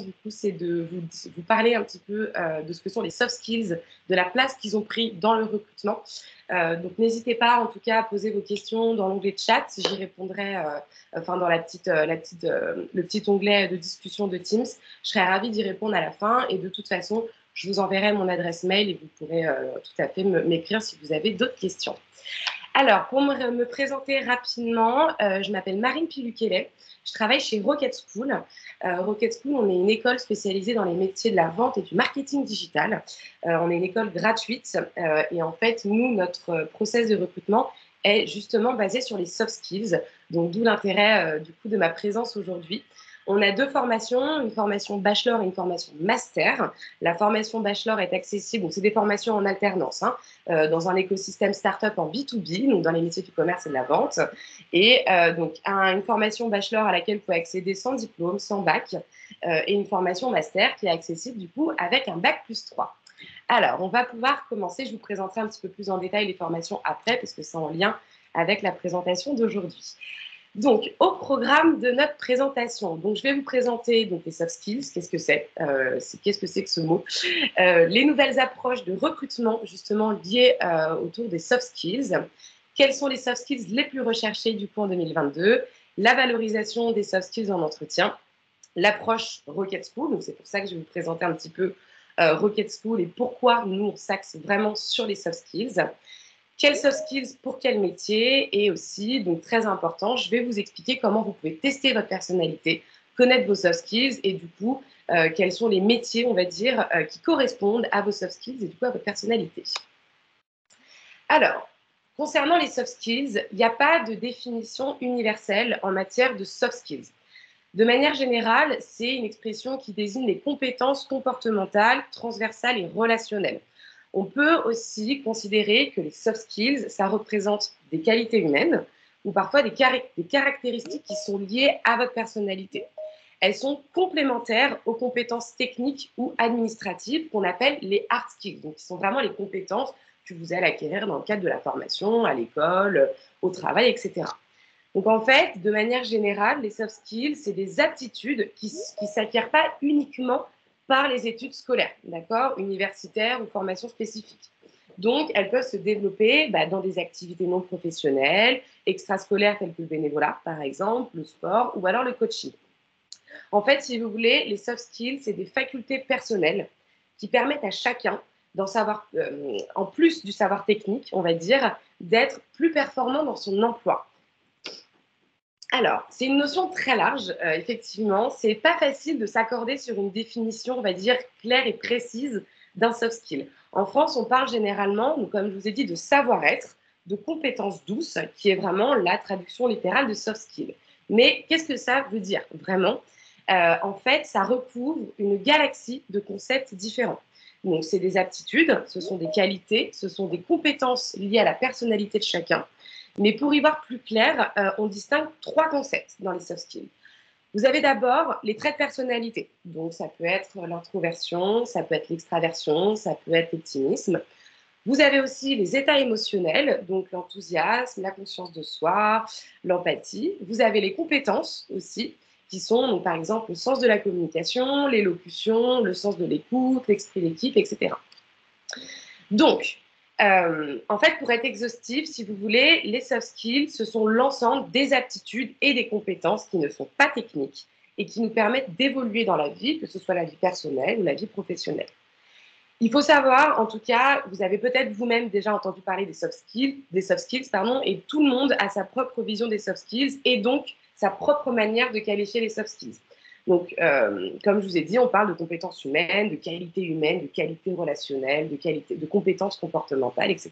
du coup, c'est de vous parler un petit peu de ce que sont les soft skills, de la place qu'ils ont pris dans le recrutement. Donc, n'hésitez pas, en tout cas, à poser vos questions dans l'onglet chat. J'y répondrai, enfin, dans le petit onglet de discussion de Teams. Je serai ravie d'y répondre à la fin. Et de toute façon, je vous enverrai mon adresse mail et vous pourrez tout à fait m'écrire si vous avez d'autres questions. Alors, pour me présenter rapidement, je m'appelle Marine Piluquelet. Je travaille chez Rocket School. Rocket School, on est une école spécialisée dans les métiers de la vente et du marketing digital. On est une école gratuite et en fait, nous, notre process de recrutement est justement basé sur les soft skills. Donc, d'où l'intérêt du coup de ma présence aujourd'hui. On a deux formations, une formation bachelor et une formation master. La formation bachelor est accessible, donc c'est des formations en alternance, hein, dans un écosystème startup en B2B, donc dans les métiers du commerce et de la vente. Et donc, une formation bachelor à laquelle vous pouvez accéder sans diplôme, sans bac, et une formation master qui est accessible du coup avec un bac plus 3. Alors, on va pouvoir commencer. Je vous présenterai un petit peu plus en détail les formations après, parce que c'est en lien avec la présentation d'aujourd'hui. Donc, au programme de notre présentation, donc je vais vous présenter donc, les soft skills. Qu'est-ce que c'est Qu'est-ce que c'est que ce mot Les nouvelles approches de recrutement, justement, liées autour des soft skills. Quels sont les soft skills les plus recherchés du coup en 2022 La valorisation des soft skills en entretien. L'approche Rocket School, donc c'est pour ça que je vais vous présenter un petit peu Rocket School et pourquoi nous, on s'axe vraiment sur les soft skills. Quels soft skills pour quel métier et aussi, donc très important, je vais vous expliquer comment vous pouvez tester votre personnalité, connaître vos soft skills et du coup, quels sont les métiers, on va dire, qui correspondent à vos soft skills et du coup à votre personnalité. Alors, concernant les soft skills, il n'y a pas de définition universelle en matière de soft skills. De manière générale, c'est une expression qui désigne les compétences comportementales, transversales et relationnelles. On peut aussi considérer que les soft skills, ça représente des qualités humaines ou parfois des caractéristiques qui sont liées à votre personnalité. Elles sont complémentaires aux compétences techniques ou administratives qu'on appelle les hard skills. Donc, qui sont vraiment les compétences que vous allez acquérir dans le cadre de la formation, à l'école, au travail, etc. Donc, en fait, de manière générale, les soft skills, c'est des aptitudes qui ne s'acquièrent pas uniquement par les études scolaires, d'accord, universitaires ou formations spécifiques. Donc, elles peuvent se développer dans des activités non professionnelles, extrascolaires telles que le bénévolat, par exemple, le sport ou alors le coaching. En fait, si vous voulez, les soft skills, c'est des facultés personnelles qui permettent à chacun d'en savoir, en plus du savoir technique, on va dire, d'être plus performant dans son emploi. Alors, c'est une notion très large, effectivement. C'est pas facile de s'accorder sur une définition, on va dire, claire et précise d'un soft skill. En France, on parle généralement, donc, comme je vous ai dit, de savoir-être, de compétences douces, qui est vraiment la traduction littérale de soft skill. Mais qu'est-ce que ça veut dire vraiment En fait, ça recouvre une galaxie de concepts différents. Donc, c'est des aptitudes, ce sont des qualités, ce sont des compétences liées à la personnalité de chacun. Mais pour y voir plus clair, on distingue trois concepts dans les soft skills. Vous avez d'abord les traits de personnalité. Donc, ça peut être l'introversion, ça peut être l'extraversion, ça peut être l'optimisme. Vous avez aussi les états émotionnels, donc l'enthousiasme, la conscience de soi, l'empathie. Vous avez les compétences aussi, qui sont donc, par exemple le sens de la communication, l'élocution, le sens de l'écoute, l'esprit d'équipe, etc. Donc, en fait, pour être exhaustif, si vous voulez, les soft skills, ce sont l'ensemble des aptitudes et des compétences qui ne sont pas techniques et qui nous permettent d'évoluer dans la vie, que ce soit la vie personnelle ou la vie professionnelle. Il faut savoir, en tout cas, vous avez peut-être vous-même déjà entendu parler des soft skills, pardon, et tout le monde a sa propre vision des soft skills et donc sa propre manière de qualifier les soft skills. Donc, comme je vous ai dit, on parle de compétences humaines, de qualité relationnelle, de compétences comportementales, etc.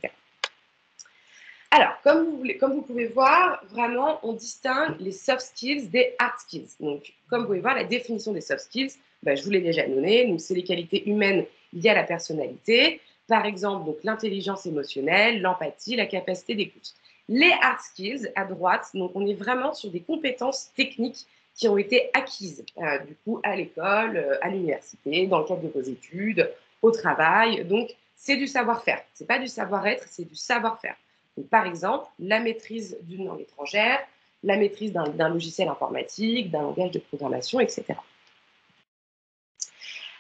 Alors, comme vous pouvez voir, vraiment, on distingue les soft skills des hard skills. Donc, comme vous pouvez voir, la définition des soft skills, je vous l'ai déjà donnée. Donc, c'est les qualités humaines liées à la personnalité. Par exemple, donc l'intelligence émotionnelle, l'empathie, la capacité d'écoute. Les hard skills, à droite, donc on est vraiment sur des compétences techniques qui ont été acquises, du coup, à l'école, à l'université, dans le cadre de vos études, au travail. Donc, c'est du savoir-faire. C'est pas du savoir-être, c'est du savoir-faire. Donc, par exemple, la maîtrise d'une langue étrangère, la maîtrise d'un logiciel informatique, d'un langage de programmation, etc.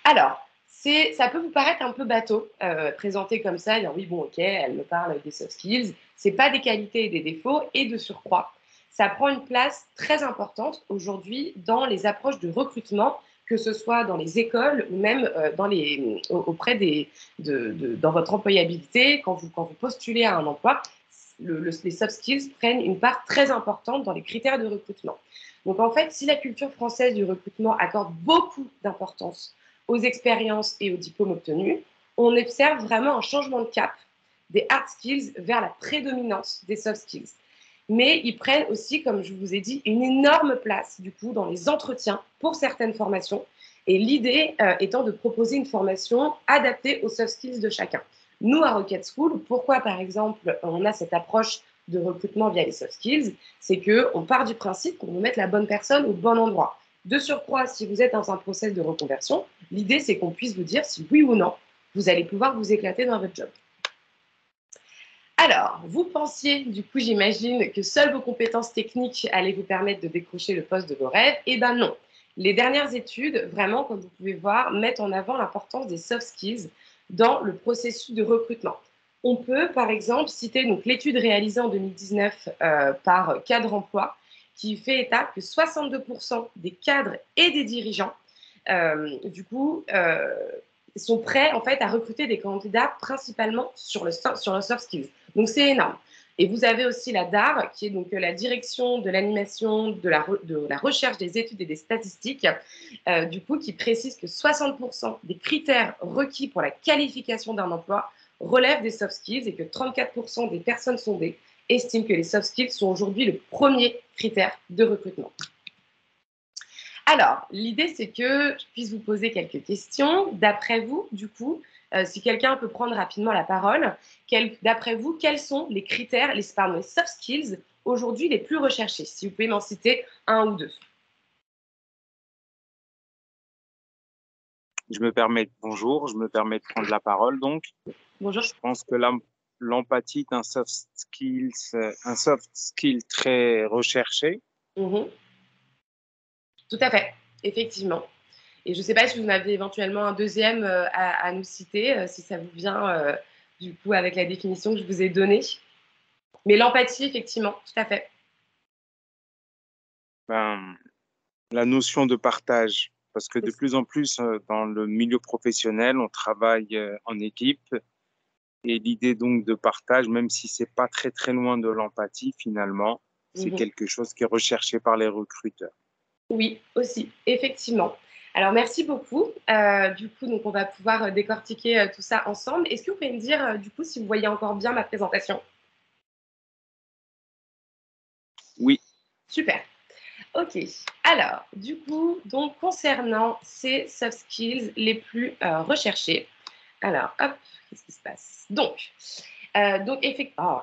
Alors, ça peut vous paraître un peu bateau, présenté comme ça, dire oui, bon, ok, elle me parle des soft skills. Ce n'est pas des qualités et des défauts, et de surcroît, ça prend une place très importante aujourd'hui dans les approches de recrutement, que ce soit dans les écoles ou même auprès dans votre employabilité, quand vous postulez à un emploi. Les soft skills prennent une part très importante dans les critères de recrutement. Donc en fait, si la culture française du recrutement accorde beaucoup d'importance aux expériences et aux diplômes obtenus, on observe vraiment un changement de cap des hard skills vers la prédominance des soft skills. Mais ils prennent aussi, comme je vous ai dit, une énorme place du coup dans les entretiens pour certaines formations. Et l'idée étant de proposer une formation adaptée aux soft skills de chacun. Nous, à Rocket School, pourquoi par exemple on a cette approche de recrutement via les soft skills, c'est qu'on part du principe qu'on veut mettre la bonne personne au bon endroit. De surcroît, si vous êtes dans un process de reconversion, l'idée c'est qu'on puisse vous dire si oui ou non, vous allez pouvoir vous éclater dans votre job. Alors, vous pensiez, du coup, j'imagine, que seules vos compétences techniques allaient vous permettre de décrocher le poste de vos rêves. Eh bien non. Les dernières études, vraiment, comme vous pouvez voir, mettent en avant l'importance des soft skills dans le processus de recrutement. On peut, par exemple, citer l'étude réalisée en 2019 par Cadre Emploi, qui fait état que 62% des cadres et des dirigeants, sont prêts en fait à recruter des candidats principalement sur le soft skills. Donc c'est énorme. Et vous avez aussi la DAR, qui est donc la direction de l'animation, de la recherche des études et des statistiques, du coup, qui précise que 60% des critères requis pour la qualification d'un emploi relèvent des soft skills et que 34% des personnes sondées estiment que les soft skills sont aujourd'hui le premier critère de recrutement. Alors, l'idée, c'est que je puisse vous poser quelques questions. D'après vous, du coup, si quelqu'un peut prendre rapidement la parole, d'après vous, quels sont les critères, les soft skills aujourd'hui les plus recherchés? Si vous pouvez m'en citer un ou deux. Bonjour, je me permets de prendre la parole donc. Bonjour. Je pense que l'empathie est un soft skill très recherché. Tout à fait, effectivement. Et je ne sais pas si vous en avez éventuellement un deuxième à nous citer, si ça vous vient du coup avec la définition que je vous ai donnée. Mais l'empathie, effectivement, tout à fait. La notion de partage, parce que de plus en plus dans le milieu professionnel, on travaille en équipe et l'idée donc de partage, même si c'est pas très très loin de l'empathie finalement, c'est quelque chose qui est recherché par les recruteurs. Oui, aussi, effectivement. Alors, merci beaucoup. Du coup, donc, on va pouvoir décortiquer tout ça ensemble. Est-ce que vous pouvez me dire, du coup, si vous voyez encore bien ma présentation? Oui. Super. OK. Alors, du coup, donc, concernant ces soft skills les plus recherchés. Alors, hop, qu'est-ce qui se passe? Donc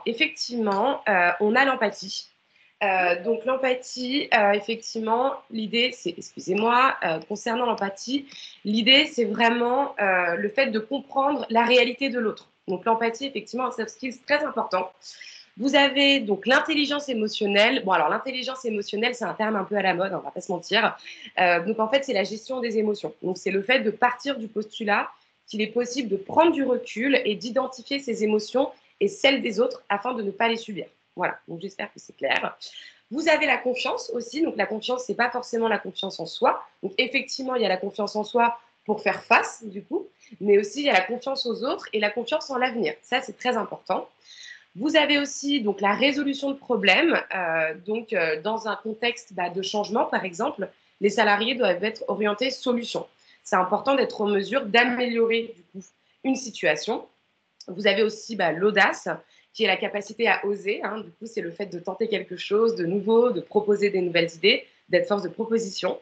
effectivement, on a l'empathie. Donc l'empathie, effectivement, l'idée, c'est, excusez-moi, concernant l'empathie, l'idée, c'est vraiment le fait de comprendre la réalité de l'autre. Donc l'empathie, effectivement, un soft skills très important. Vous avez donc l'intelligence émotionnelle. Bon, alors l'intelligence émotionnelle, c'est un terme un peu à la mode, on va pas se mentir. Donc en fait, c'est la gestion des émotions. Donc c'est le fait de partir du postulat qu'il est possible de prendre du recul et d'identifier ses émotions et celles des autres afin de ne pas les subir. Voilà, donc j'espère que c'est clair. Vous avez la confiance aussi. Donc la confiance, c'est pas forcément la confiance en soi. Donc effectivement, il y a la confiance en soi pour faire face, du coup, mais aussi il y a la confiance aux autres et la confiance en l'avenir. Ça, c'est très important. Vous avez aussi donc la résolution de problèmes. Dans un contexte de changement, par exemple, les salariés doivent être orientés solution. C'est important d'être en mesure d'améliorer du coup une situation. Vous avez aussi l'audace, qui est la capacité à oser. Du coup, c'est le fait de tenter quelque chose de nouveau, de proposer des nouvelles idées, d'être force de proposition.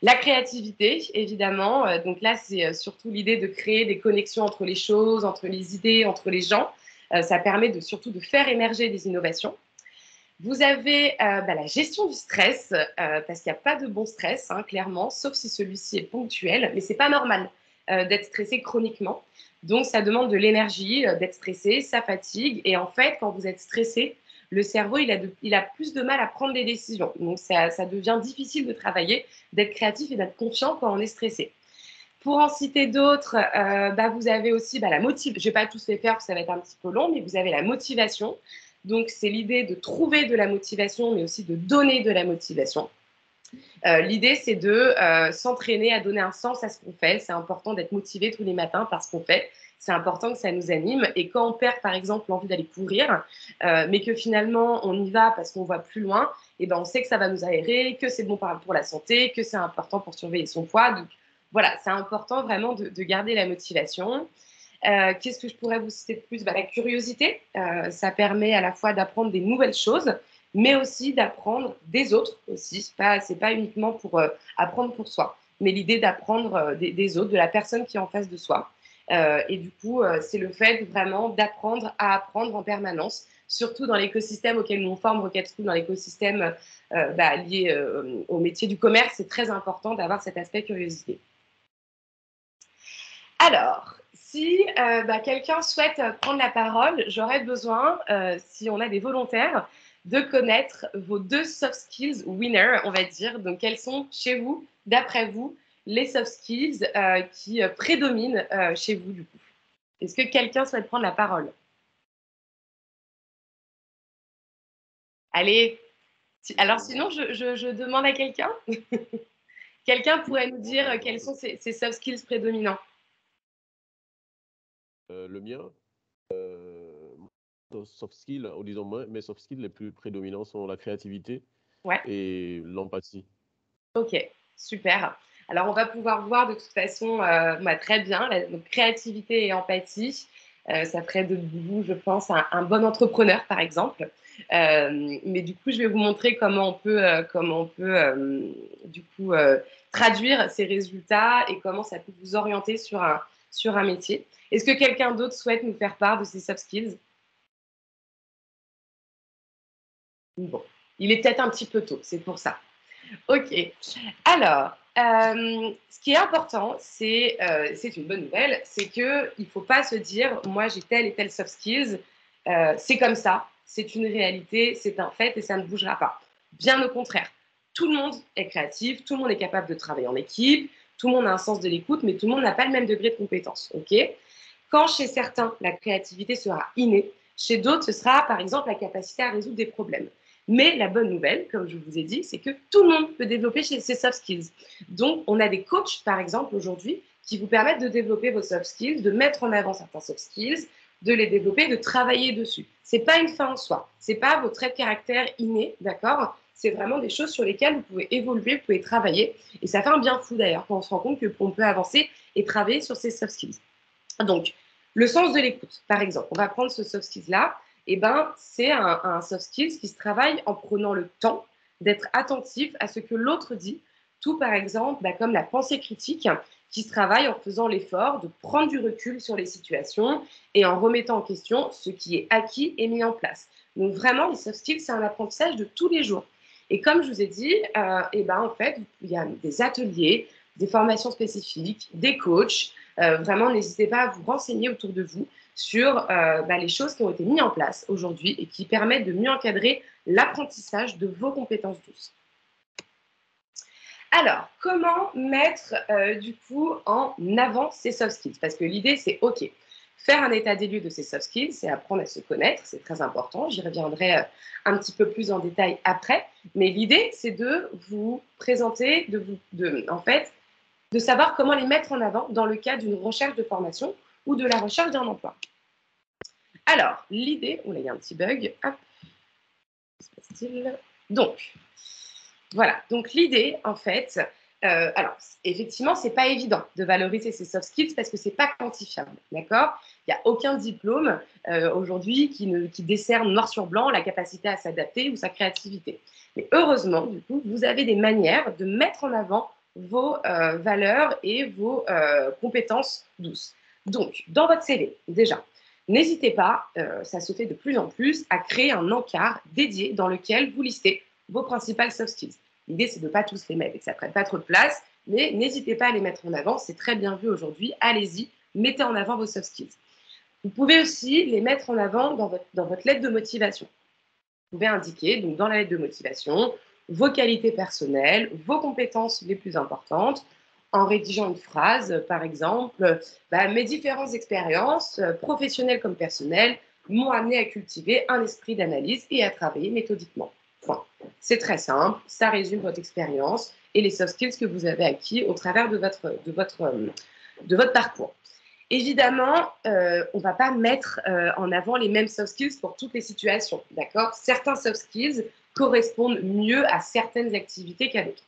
La créativité, évidemment. Donc là, c'est surtout l'idée de créer des connexions entre les choses, entre les idées, entre les gens. Ça permet surtout de faire émerger des innovations. Vous avez la gestion du stress, parce qu'il n'y a pas de bon stress, clairement, sauf si celui-ci est ponctuel, mais ce n'est pas normal d'être stressé chroniquement. Donc, ça demande de l'énergie, d'être stressé, ça fatigue. Et en fait, quand vous êtes stressé, le cerveau, il a plus de mal à prendre des décisions. Donc, ça devient difficile de travailler, d'être créatif et d'être confiant quand on est stressé. Pour en citer d'autres, vous avez aussi la motivation. Je ne vais pas tous les faire, parce que ça va être un petit peu long, mais vous avez la motivation. Donc, c'est l'idée de trouver de la motivation, mais aussi de donner de la motivation. L'idée, c'est de s'entraîner à donner un sens à ce qu'on fait. C'est important d'être motivé tous les matins par ce qu'on fait. C'est important que ça nous anime. Et quand on perd, par exemple, l'envie d'aller courir, mais que finalement, on y va parce qu'on voit plus loin, et on sait que ça va nous aérer, que c'est bon pour la santé, que c'est important pour surveiller son poids. Donc, voilà, c'est important vraiment de garder la motivation. Qu'est-ce que je pourrais vous citer de plus? La curiosité, ça permet à la fois d'apprendre des nouvelles choses, mais aussi d'apprendre des autres aussi. C'est pas uniquement pour apprendre pour soi, mais l'idée d'apprendre des autres, de la personne qui est en face de soi. Et du coup, c'est le fait vraiment d'apprendre à apprendre en permanence, surtout dans l'écosystème auquel nous on forme Rocket School, dans l'écosystème lié au métier du commerce. C'est très important d'avoir cet aspect curiosité. Alors, si quelqu'un souhaite prendre la parole, j'aurais besoin, si on a des volontaires, de connaître vos 2 soft skills winners, on va dire. Donc, quels sont chez vous, d'après vous, les soft skills qui prédominent chez vous, du coup? Est-ce que quelqu'un souhaite prendre la parole? Allez, alors sinon, je demande à quelqu'un. Quelqu'un pourrait nous dire quels sont ces soft skills prédominants? Le mien, soft skills, ou disons mes soft skills les plus prédominants sont la créativité Ouais. et l'empathie. Ok, super. Alors, on va pouvoir voir de toute façon très bien, donc, créativité et empathie. Ça ferait de vous, je pense, un bon entrepreneur, par exemple. Mais du coup, je vais vous montrer comment on peut du coup, traduire ces résultats et comment ça peut vous orienter sur un métier. Est-ce que quelqu'un d'autre souhaite nous faire part de ces soft skills? Bon, il est peut-être un petit peu tôt, c'est pour ça. Ok. Alors, ce qui est important, c'est une bonne nouvelle, c'est qu'il ne faut pas se dire, moi j'ai telle et telle soft skills, c'est comme ça, c'est une réalité, c'est un fait et ça ne bougera pas. Bien au contraire, tout le monde est créatif, tout le monde est capable de travailler en équipe, tout le monde a un sens de l'écoute, mais tout le monde n'a pas le même degré de compétence. Ok. Quand chez certains, la créativité sera innée, chez d'autres, ce sera par exemple la capacité à résoudre des problèmes. Mais la bonne nouvelle, comme je vous ai dit, c'est que tout le monde peut développer ses soft skills. Donc, on a des coachs, par exemple, aujourd'hui, qui vous permettent de développer vos soft skills, de mettre en avant certains soft skills, de les développer, de travailler dessus. Ce n'est pas une fin en soi. Ce n'est pas vos traits de caractère innés, d'accord? C'est vraiment des choses sur lesquelles vous pouvez évoluer, vous pouvez travailler. Et ça fait un bien fou, d'ailleurs, quand on se rend compte qu'on peut avancer et travailler sur ces soft skills. Donc, le sens de l'écoute, par exemple. On va prendre ce soft skills-là. C'est un soft skills qui se travaille en prenant le temps d'être attentif à ce que l'autre dit, tout par exemple comme la pensée critique qui se travaille en faisant l'effort de prendre du recul sur les situations et en remettant en question ce qui est acquis et mis en place. Donc vraiment, les soft skills, c'est un apprentissage de tous les jours. Et comme je vous ai dit, en fait, il y a des ateliers, des formations spécifiques, des coachs. Vraiment, n'hésitez pas à vous renseigner autour de vous sur les choses qui ont été mises en place aujourd'hui et qui permettent de mieux encadrer l'apprentissage de vos compétences douces. Alors, comment mettre du coup en avant ces soft skills? Parce que l'idée, c'est OK, faire un état des lieux de ces soft skills, c'est apprendre à se connaître, c'est très important. J'y reviendrai un petit peu plus en détail après. Mais l'idée, c'est de vous présenter, de savoir comment les mettre en avant dans le cadre d'une recherche de formation ou de la recherche d'un emploi. Alors, l'idée, il y a un petit bug. Hop. Donc, voilà. Donc, l'idée, en fait, alors, effectivement, ce n'est pas évident de valoriser ces soft skills parce que ce n'est pas quantifiable, d'accord? Il n'y a aucun diplôme aujourd'hui qui décerne noir sur blanc la capacité à s'adapter ou sa créativité. Mais heureusement, du coup, vous avez des manières de mettre en avant vos valeurs et vos compétences douces. Donc, dans votre CV, déjà, n'hésitez pas, ça se fait de plus en plus, à créer un encart dédié dans lequel vous listez vos principales soft skills. L'idée, c'est de ne pas tous les mettre et que ça ne prenne pas trop de place, mais n'hésitez pas à les mettre en avant, c'est très bien vu aujourd'hui. Allez-y, mettez en avant vos soft skills. Vous pouvez aussi les mettre en avant dans votre lettre de motivation. Vous pouvez indiquer, donc, dans la lettre de motivation, vos qualités personnelles, vos compétences les plus importantes, en rédigeant une phrase, par exemple, mes différentes expériences, professionnelles comme personnelles, m'ont amené à cultiver un esprit d'analyse et à travailler méthodiquement. Enfin, c'est très simple, ça résume votre expérience et les soft skills que vous avez acquis au travers de votre parcours. Évidemment, on ne va pas mettre en avant les mêmes soft skills pour toutes les situations, d'accord? Certains soft skills correspondent mieux à certaines activités qu'à d'autres.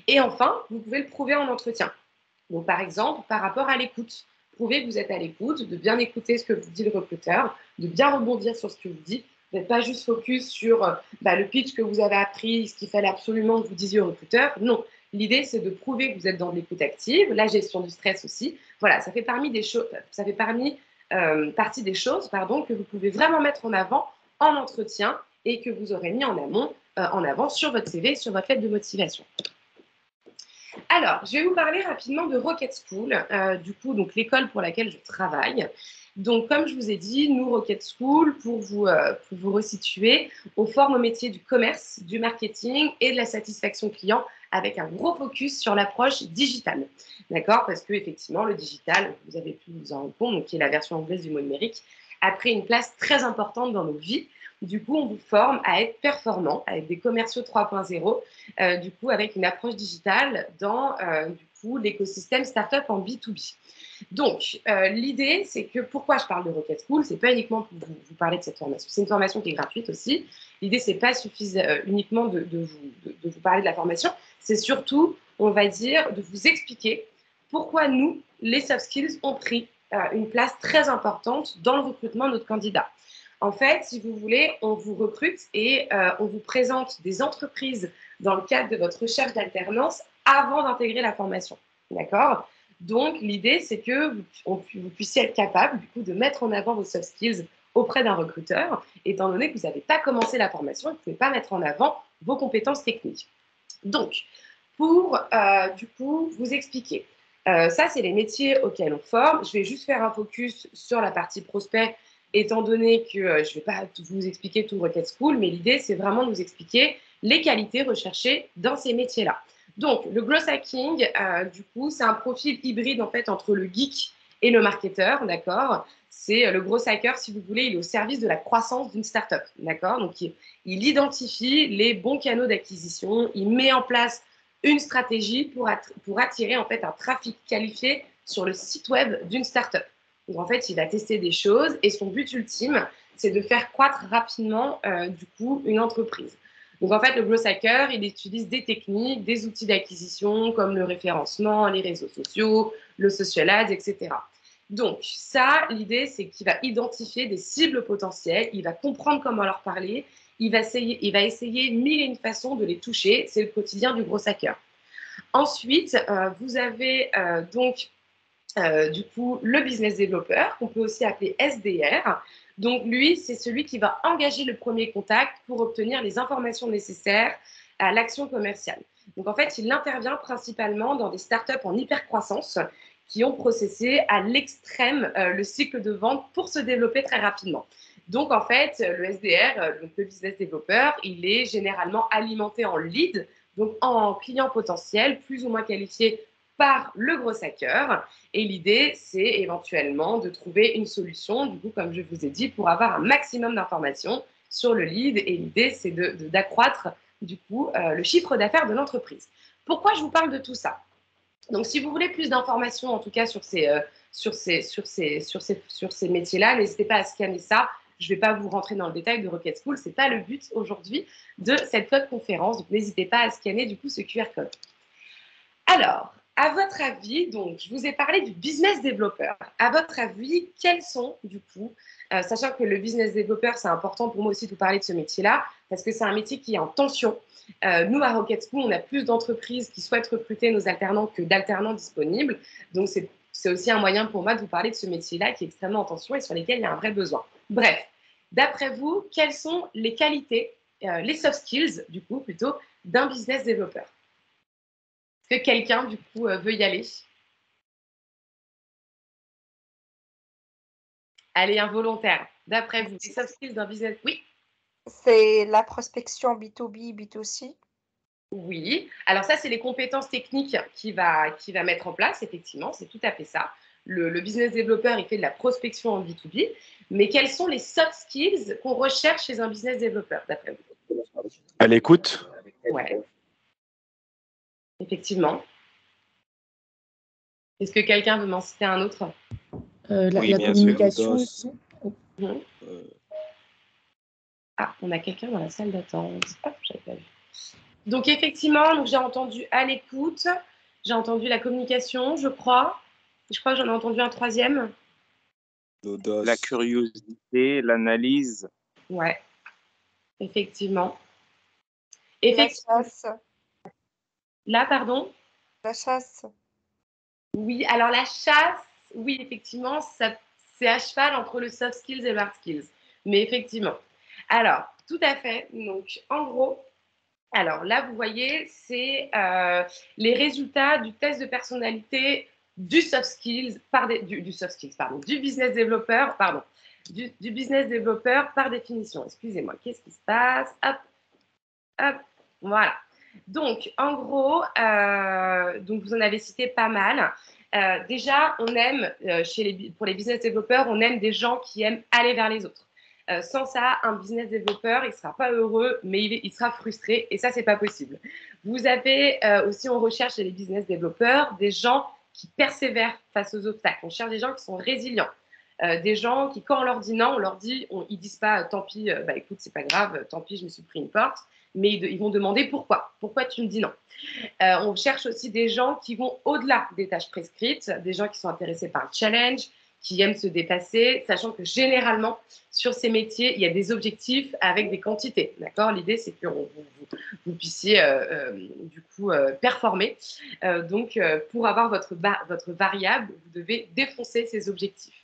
Et enfin, vous pouvez le prouver en entretien. Donc, par exemple, par rapport à l'écoute, prouvez que vous êtes à l'écoute, de bien écouter ce que vous dit le recruteur, de bien rebondir sur ce que vous dites, n'êtes pas juste focus sur le pitch que vous avez appris, ce qu'il fallait absolument que vous disiez au recruteur. Non, l'idée, c'est de prouver que vous êtes dans de l'écoute active, la gestion du stress aussi. Voilà, ça fait partie des choses que vous pouvez vraiment mettre en avant en entretien et que vous aurez mis en avant sur votre CV, sur votre lettre de motivation. Alors, je vais vous parler rapidement de Rocket School, donc l'école pour laquelle je travaille. Donc, comme je vous ai dit, nous, Rocket School, pour vous resituer, on forme au métier du commerce, du marketing et de la satisfaction client avec un gros focus sur l'approche digitale. D'accord? Parce que effectivement, le digital, vous avez pu vous en rendre compte, donc qui est la version anglaise du mot numérique, a pris une place très importante dans nos vies. Du coup, on vous forme à être performant, à être des commerciaux 3.0, avec une approche digitale dans l'écosystème startup en B2B. Donc, l'idée, c'est que pourquoi je parle de Rocket School, c'est pas uniquement pour vous parler de cette formation. C'est une formation qui est gratuite aussi. L'idée, c'est pas uniquement de vous parler de la formation, c'est surtout, on va dire, de vous expliquer pourquoi nous, les soft skills, ont pris une place très importante dans le recrutement de notre candidat. En fait, si vous voulez, on vous recrute et on vous présente des entreprises dans le cadre de votre recherche d'alternance avant d'intégrer la formation. D'accord? Donc, l'idée, c'est que vous puissiez être capable, du coup, de mettre en avant vos soft skills auprès d'un recruteur, étant donné que vous n'avez pas commencé la formation, vous ne pouvez pas mettre en avant vos compétences techniques. Donc, pour, vous expliquer, ça, c'est les métiers auxquels on forme. Je vais juste faire un focus sur la partie prospect, étant donné que je ne vais pas vous expliquer tout Rocket School, mais l'idée, c'est vraiment de vous expliquer les qualités recherchées dans ces métiers-là. Donc, le growth hacking, c'est un profil hybride en fait entre le geek et le marketeur, d'accord? C'est le growth hacker, si vous voulez, il est au service de la croissance d'une startup, d'accord? Donc, il identifie les bons canaux d'acquisition, il met en place une stratégie pour attirer en fait un trafic qualifié sur le site web d'une startup. Donc, en fait, il va tester des choses et son but ultime, c'est de faire croître rapidement, une entreprise. Donc, en fait, le growth hacker, il utilise des techniques, des outils d'acquisition comme le référencement, les réseaux sociaux, le social ads, etc. Donc, ça, l'idée, c'est qu'il va identifier des cibles potentielles, il va comprendre comment leur parler, il va essayer mille et une façons de les toucher. C'est le quotidien du growth hacker. Ensuite, vous avez le business développeur, qu'on peut aussi appeler SDR. Donc, lui, c'est celui qui va engager le premier contact pour obtenir les informations nécessaires à l'action commerciale. Donc, en fait, il intervient principalement dans des startups en hypercroissance qui ont processé à l'extrême le cycle de vente pour se développer très rapidement. Donc, en fait, le SDR, le business développeur, il est généralement alimenté en lead, donc en client potentiel, plus ou moins qualifié par le gros hacker. Et l'idée, c'est éventuellement de trouver une solution, du coup, comme je vous ai dit, pour avoir un maximum d'informations sur le lead. Et l'idée, c'est d'accroître, du coup, le chiffre d'affaires de l'entreprise. Pourquoi je vous parle de tout ça? Donc, si vous voulez plus d'informations, en tout cas, sur ces métiers-là, n'hésitez pas à scanner ça. Je ne vais pas vous rentrer dans le détail de Rocket School. Ce n'est pas le but aujourd'hui de cette code conférence. Donc, n'hésitez pas à scanner, du coup, ce QR code. Alors, à votre avis, donc, je vous ai parlé du business développeur. À votre avis, quels sont, du coup, sachant que le business développeur, c'est important pour moi aussi de vous parler de ce métier-là, parce que c'est un métier qui est en tension. Nous, à Rocket School, on a plus d'entreprises qui souhaitent recruter nos alternants que d'alternants disponibles. Donc, c'est aussi un moyen pour moi de vous parler de ce métier-là qui est extrêmement en tension et sur lesquels il y a un vrai besoin. Bref, d'après vous, quelles sont les qualités, les soft skills, du coup, plutôt, d'un business développeur? Est-ce que quelqu'un, du coup, veut y aller? Allez, involontaire. D'après vous, les soft skills d'un business... Oui, C'est la prospection B2B, B2C. Oui. Alors ça, c'est les compétences techniques qu'il va mettre en place, effectivement, c'est tout à fait ça. Le business développeur, il fait de la prospection en B2B, mais quels sont les soft skills qu'on recherche chez un business développeur, d'après vous? À l'écoute. Ouais, effectivement. Est-ce que quelqu'un veut m'en citer un autre? Oui, La bien sûr. communication aussi. Mhm. Ah, on a quelqu'un dans la salle d'attente. Hop, j'avais pas vu. Donc effectivement, j'ai entendu à l'écoute, j'ai entendu la communication, je crois. Je crois que j'en ai entendu un troisième. La curiosité, l'analyse. Ouais, effectivement. La Effectivement. chasse. Là, pardon. La chasse. Oui, alors la chasse, oui, effectivement, c'est à cheval entre le soft skills et le hard skills. Mais effectivement. Alors, tout à fait. Donc, en gros, alors là, vous voyez, c'est les résultats du test de personnalité du soft skills, du soft skills, pardon, du business développeur, pardon, du business développeur par définition. Excusez-moi, qu'est-ce qui se passe? Hop, hop, voilà. Donc, en gros, donc vous en avez cité pas mal. Déjà, on aime, pour les business développeurs, on aime des gens qui aiment aller vers les autres. Sans ça, un business développeur, il ne sera pas heureux, mais il sera frustré, et ça, c'est pas possible. Vous avez aussi, on recherche chez les business développeurs des gens qui persévèrent face aux obstacles. On cherche des gens qui sont résilients. Des gens qui, quand on leur dit non, on leur dit, ils disent pas tant pis, bah écoute, c'est pas grave, tant pis, je me suis pris une porte, mais ils vont demander pourquoi. Pourquoi tu me dis non? On cherche aussi des gens qui vont au-delà des tâches prescrites, des gens qui sont intéressés par le challenge, qui aiment se dépasser, sachant que généralement, sur ces métiers, il y a des objectifs avec des quantités. D'accord? L'idée, c'est que vous puissiez du coup performer. Donc, pour avoir votre variable, vous devez défoncer ces objectifs.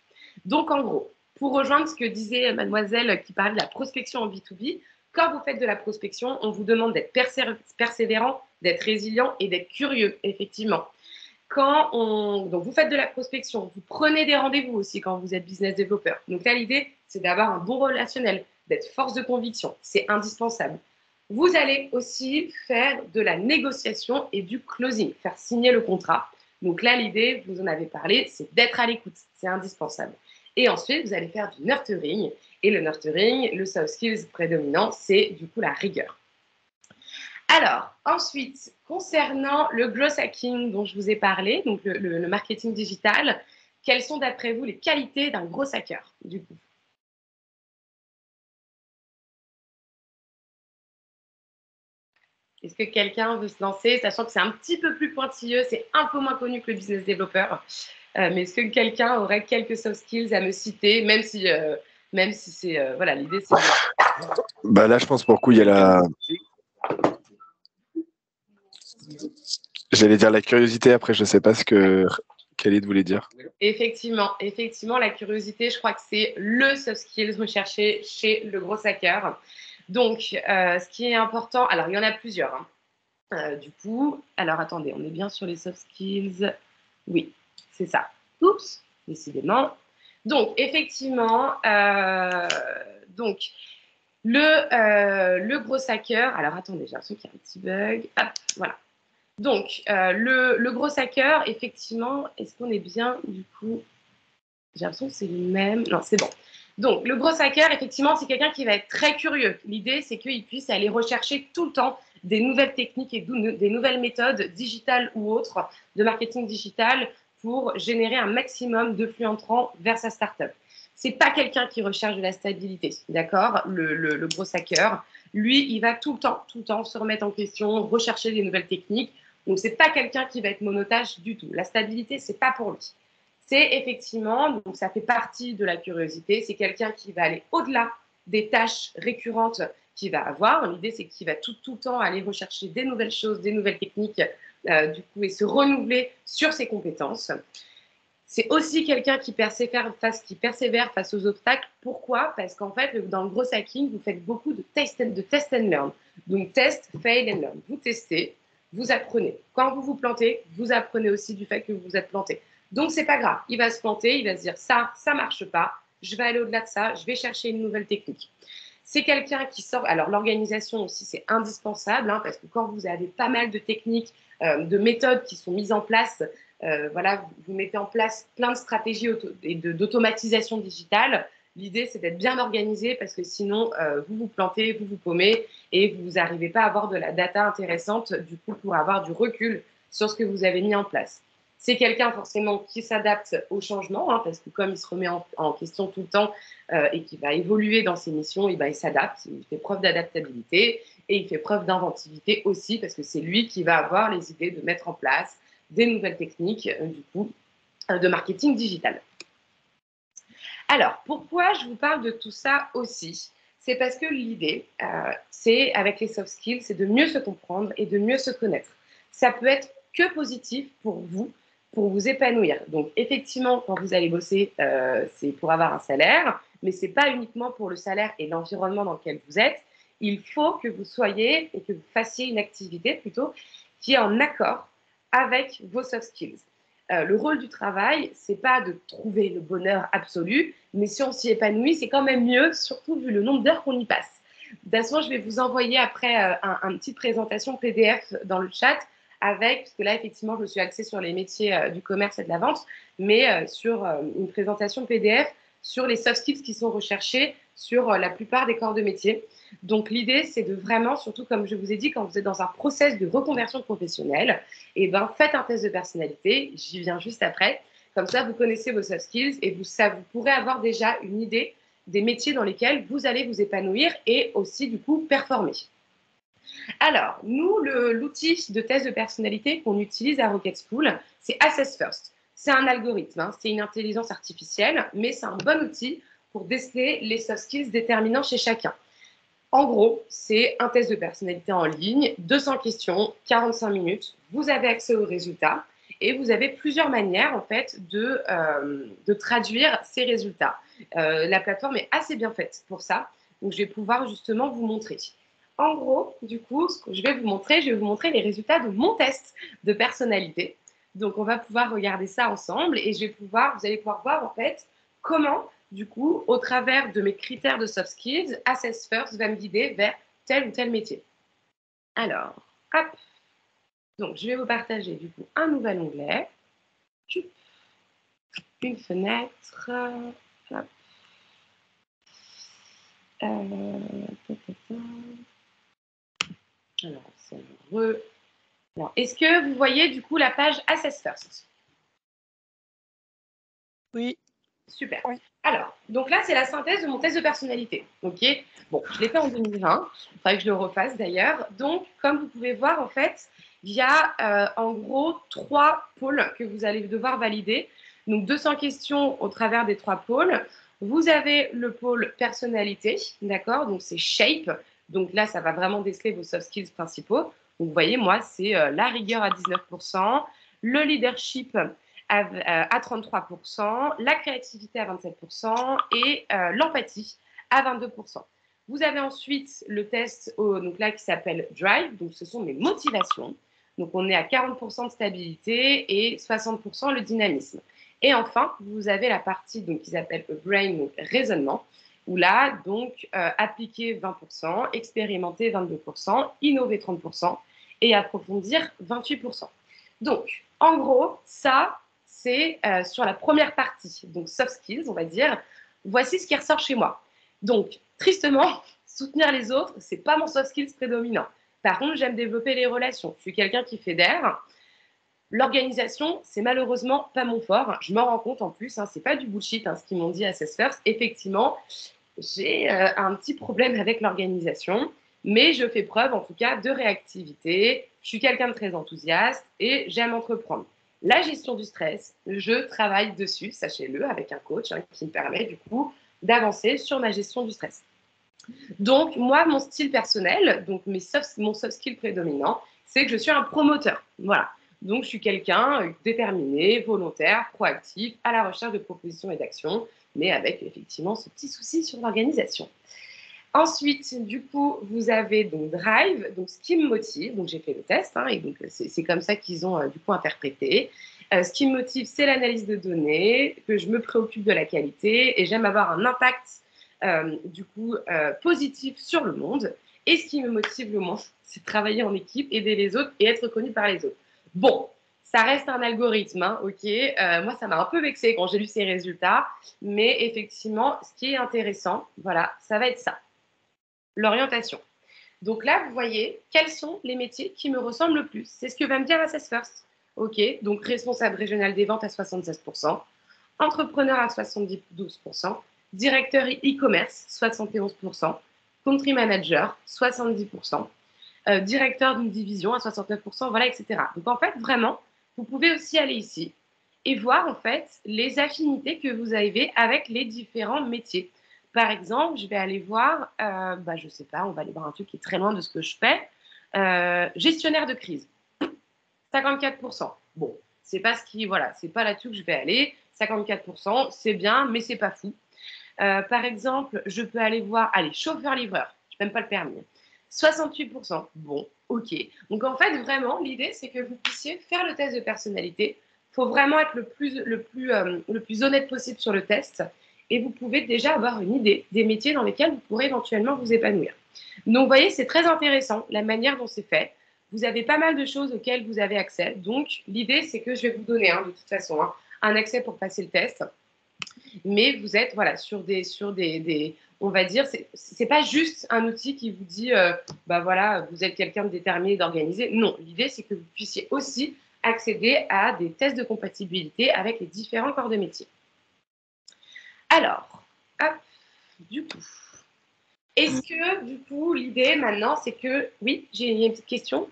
Donc, en gros, pour rejoindre ce que disait mademoiselle qui parlait de la prospection en B2B, quand vous faites de la prospection, on vous demande d'être persévérant, d'être résilient et d'être curieux, effectivement. Donc vous faites de la prospection, vous prenez des rendez-vous aussi quand vous êtes business développeur. Donc là, l'idée, c'est d'avoir un bon relationnel, d'être force de conviction. C'est indispensable. Vous allez aussi faire de la négociation et du closing, faire signer le contrat. Donc là, l'idée, vous en avez parlé, c'est d'être à l'écoute. C'est indispensable. Et ensuite, vous allez faire du nurturing. Et le nurturing, le soft skills prédominant, c'est du coup la rigueur. Alors, ensuite, concernant le growth hacking dont je vous ai parlé, donc le marketing digital, quelles sont d'après vous les qualités d'un growth hacker du coup? Est-ce que quelqu'un veut se lancer, sachant que c'est un petit peu plus pointilleux, c'est un peu moins connu que le business développeur, mais est-ce que quelqu'un aurait quelques soft skills à me citer, même si c'est voilà, l'idée c'est Bah là, je pense pour le coup, il y a la. J'allais dire la curiosité. Après, je sais pas ce que Khalid voulait dire. effectivement, la curiosité, je crois que c'est le soft skills recherché chez le gros hacker. Donc, ce qui est important, alors il y en a plusieurs. Du coup, alors attendez, on est bien sur les soft skills. Oui, c'est ça. Oups, décidément. Donc, effectivement, donc, le gros hacker, alors attendez, j'ai l'impression qu'il y a un petit bug. Hop, voilà. Donc, le gros hacker, effectivement, est-ce qu'on est bien du coup? J'ai l'impression que c'est le même. Non, c'est bon. Donc, le gros hacker, effectivement, c'est quelqu'un qui va être très curieux. L'idée, c'est qu'il puisse aller rechercher tout le temps des nouvelles techniques et des nouvelles méthodes digitales ou autres de marketing digital pour générer un maximum de flux entrants vers sa startup. C'est pas quelqu'un qui recherche de la stabilité, d'accord? Le gros hacker, lui, il va tout le temps se remettre en question, rechercher des nouvelles techniques. Donc, c'est pas quelqu'un qui va être monotache du tout. La stabilité, c'est pas pour lui. C'est effectivement, donc ça fait partie de la curiosité, c'est quelqu'un qui va aller au-delà des tâches récurrentes qu'il va avoir. L'idée, c'est qu'il va tout le temps aller rechercher des nouvelles choses, des nouvelles techniques, du coup, et se renouveler sur ses compétences. C'est aussi quelqu'un qui persévère face aux obstacles. Pourquoi? Parce qu'en fait, dans le gros hacking, vous faites beaucoup de test and learn. Donc, test, fail and learn. Vous testez, vous apprenez. Quand vous vous plantez, vous apprenez aussi du fait que vous vous êtes planté. Donc, c'est pas grave. Il va se planter, il va se dire ça marche pas. Je vais aller au-delà de ça, je vais chercher une nouvelle technique. C'est quelqu'un qui sort. Alors, l'organisation aussi, c'est indispensable, hein, parce que quand vous avez pas mal de techniques, de méthodes qui sont mises en place, voilà, vous mettez en place plein de stratégies d'automatisation digitale. L'idée, c'est d'être bien organisé parce que sinon, vous vous plantez, vous vous paumez et vous n'arrivez pas à avoir de la data intéressante, du coup, pour avoir du recul sur ce que vous avez mis en place. C'est quelqu'un forcément qui s'adapte au changement, hein, parce que comme il se remet en question tout le temps et qui va évoluer dans ses missions, et ben, il s'adapte, il fait preuve d'adaptabilité et il fait preuve d'inventivité aussi, parce que c'est lui qui va avoir les idées de mettre en place des nouvelles techniques du coup, de marketing digital. Alors, pourquoi je vous parle de tout ça aussi? C'est parce que l'idée, c'est avec les soft skills, c'est de mieux se comprendre et de mieux se connaître. Ça peut être que positif pour vous épanouir. Donc, effectivement, quand vous allez bosser, c'est pour avoir un salaire, mais ce n'est pas uniquement pour le salaire et l'environnement dans lequel vous êtes. Il faut que vous soyez et que vous fassiez une activité plutôt qui est en accord avec vos soft skills. Le rôle du travail, c'est pas de trouver le bonheur absolu, mais si on s'y épanouit, c'est quand même mieux, surtout vu le nombre d'heures qu'on y passe. De toute façon, je vais vous envoyer après une petite présentation PDF dans le chat avec, parce que là, effectivement, je me suis axée sur les métiers du commerce et de la vente, mais sur une présentation PDF sur les soft skills qui sont recherchés sur la plupart des corps de métier. Donc, l'idée, c'est de vraiment, surtout comme je vous ai dit, quand vous êtes dans un process de reconversion professionnelle, eh ben, faites un test de personnalité, j'y viens juste après. Comme ça, vous connaissez vos soft skills et vous pourrez avoir déjà une idée des métiers dans lesquels vous allez vous épanouir et aussi, du coup, performer. Alors, nous, l'outil de test de personnalité qu'on utilise à Rocket School, c'est Assess First. C'est un algorithme, hein, c'est une intelligence artificielle, mais c'est un bon outil pour déceler les soft skills déterminants chez chacun. En gros, c'est un test de personnalité en ligne, 200 questions, 45 minutes. Vous avez accès aux résultats et vous avez plusieurs manières en fait de traduire ces résultats. La plateforme est assez bien faite pour ça, donc je vais pouvoir justement vous montrer. En gros, du coup, ce que je vais vous montrer les résultats de mon test de personnalité. Donc, on va pouvoir regarder ça ensemble et vous allez pouvoir voir en fait comment du coup, au travers de mes critères de soft skills, Assess First va me guider vers tel ou tel métier. Alors, hop. Donc, je vais vous partager du coup un nouvel onglet. Une fenêtre. Hop. Alors, c'est Alors, est-ce que vous voyez du coup la page Assess First? Oui. Super. Oui. Alors, donc là, c'est la synthèse de mon test de personnalité. OK. Bon, je l'ai fait en 2020. Il faudrait que je le refasse d'ailleurs. Donc, comme vous pouvez voir, en fait, il y a en gros 3 pôles que vous allez devoir valider. Donc, 200 questions au travers des 3 pôles. Vous avez le pôle personnalité, d'accord? Donc, c'est shape. Donc là, ça va vraiment déceler vos soft skills principaux. Donc, vous voyez, moi, c'est la rigueur à 19%, le leadership à 33%, la créativité à 27% et l'empathie à 22%. Vous avez ensuite le test donc là, qui s'appelle Drive, donc ce sont mes motivations. Donc on est à 40% de stabilité et 60% le dynamisme. Et enfin, vous avez la partie donc, qui s'appelle Brain, donc raisonnement, où là, donc, appliquer 20%, expérimenter 22%, innover 30% et approfondir 28%. Donc, en gros, ça, c'est sur la première partie, donc soft skills, on va dire. Voici ce qui ressort chez moi. Donc, tristement, soutenir les autres, c'est pas mon soft skills prédominant. Par contre, j'aime développer les relations. Je suis quelqu'un qui fédère. L'organisation, c'est malheureusement pas mon fort. Je m'en rends compte en plus, hein, c'est pas du bullshit ce qu'ils m'ont dit à Assess First. Effectivement, j'ai un petit problème avec l'organisation, mais je fais preuve en tout cas de réactivité. Je suis quelqu'un de très enthousiaste et j'aime entreprendre. La gestion du stress, je travaille dessus, sachez-le, avec un coach qui me permet du coup d'avancer sur ma gestion du stress. Donc, moi, mon style personnel, donc mon soft skill prédominant, c'est que je suis un promoteur. Voilà. Donc, je suis quelqu'un déterminé, volontaire, proactif, à la recherche de propositions et d'actions, mais avec effectivement ce petit souci sur l'organisation. Ensuite, du coup, vous avez donc Drive, donc ce qui me motive. Donc, j'ai fait le test, et donc c'est comme ça qu'ils ont du coup interprété. Ce qui me motive, c'est l'analyse de données, que je me préoccupe de la qualité et j'aime avoir un impact positif sur le monde. Et ce qui me motive le moins, c'est de travailler en équipe, aider les autres et être reconnu par les autres. Bon, ça reste un algorithme, hein, ok. Moi, ça m'a un peu vexée quand j'ai lu ces résultats. Mais effectivement, ce qui est intéressant, voilà, ça va être ça. L'orientation. Donc là, vous voyez, quels sont les métiers qui me ressemblent le plus? C'est ce que va me dire Assess First. Ok, donc responsable régional des ventes à 76%, entrepreneur à 72%, directeur e-commerce 71%, country manager 70%, directeur d'une division à 69%, voilà, etc. Donc en fait, vraiment, vous pouvez aussi aller ici et voir en fait les affinités que vous avez avec les différents métiers. Par exemple, je vais aller voir, je ne sais pas, on va aller voir un truc qui est très loin de ce que je fais. Gestionnaire de crise, 54%. Bon, c'est pas ce qui, voilà, c'est pas là-dessus que je vais aller. 54%, c'est bien, mais c'est pas fou. Par exemple, je peux aller voir, allez, chauffeur-livreur, je n'ai même pas le permis. 68%, bon, ok. Donc en fait, vraiment, l'idée, c'est que vous puissiez faire le test de personnalité. Il faut vraiment être le plus honnête possible sur le test. Et vous pouvez déjà avoir une idée des métiers dans lesquels vous pourrez éventuellement vous épanouir. Donc, vous voyez, c'est très intéressant, la manière dont c'est fait. Vous avez pas mal de choses auxquelles vous avez accès. Donc, l'idée, c'est que je vais vous donner, de toute façon, un accès pour passer le test. Mais vous êtes sur des on va dire, c'est pas juste un outil qui vous dit, vous êtes quelqu'un de déterminé, d'organisé. Non, l'idée, c'est que vous puissiez aussi accéder à des tests de compatibilité avec les différents corps de métier. Alors, hop, du coup, est-ce que, du coup, l'idée maintenant, c'est que... Oui, j'ai une petite question.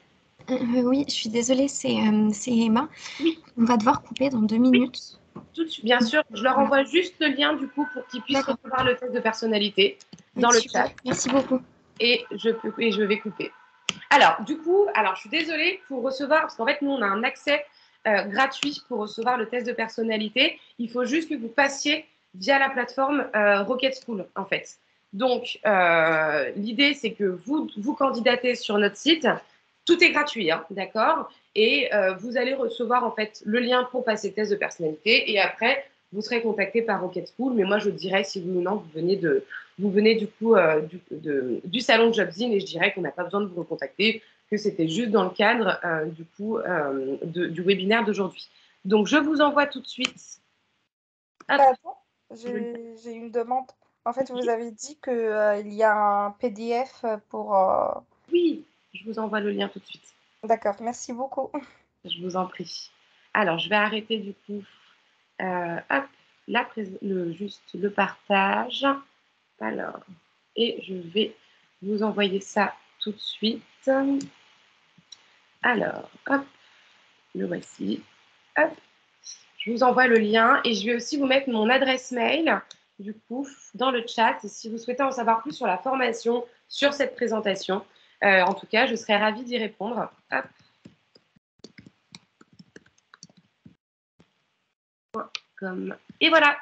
Oui, je suis désolée, c'est Emma. Oui. On va devoir couper dans 2 minutes. Tout de suite, bien sûr. Je leur envoie juste le lien, du coup, pour qu'ils puissent recevoir le test de personnalité dans le chat. Merci beaucoup. Et je vais couper. Alors, du coup, je suis désolée pour recevoir, parce qu'en fait, nous, on a un accès gratuit pour recevoir le test de personnalité. Il faut juste que vous passiez via la plateforme Rocket School, en fait. Donc, l'idée, c'est que vous candidatez sur notre site. Tout est gratuit, d'accord? Et vous allez recevoir, en fait, le lien pour passer le test de personnalité. Et après, vous serez contacté par Rocket School. Mais moi, je dirais, si vous ou non, vous venez du coup du salon de Jobzine, et je dirais qu'on n'a pas besoin de vous recontacter, que c'était juste dans le cadre du webinaire d'aujourd'hui. Donc, je vous envoie tout de suite. J'ai une demande. En fait, vous avez dit qu'il y a un PDF pour... Oui, je vous envoie le lien tout de suite. D'accord, merci beaucoup. Je vous en prie. Alors, je vais arrêter du coup juste le partage. Alors, et je vais vous envoyer ça tout de suite. Alors, hop, le voici. Hop, je vous envoie le lien et je vais aussi vous mettre mon adresse mail, du coup, dans le chat. Si vous souhaitez en savoir plus sur la formation, sur cette présentation, en tout cas, je serais ravie d'y répondre. Hop. Et voilà,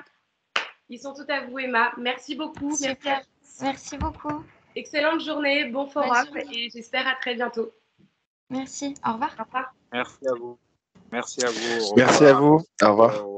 ils sont tous à vous, Emma. Merci beaucoup. Super. Merci beaucoup. Excellente journée, bon forum et j'espère à très bientôt. Merci, au revoir. Au revoir. Merci à vous. Merci à vous. Merci à vous. Au revoir.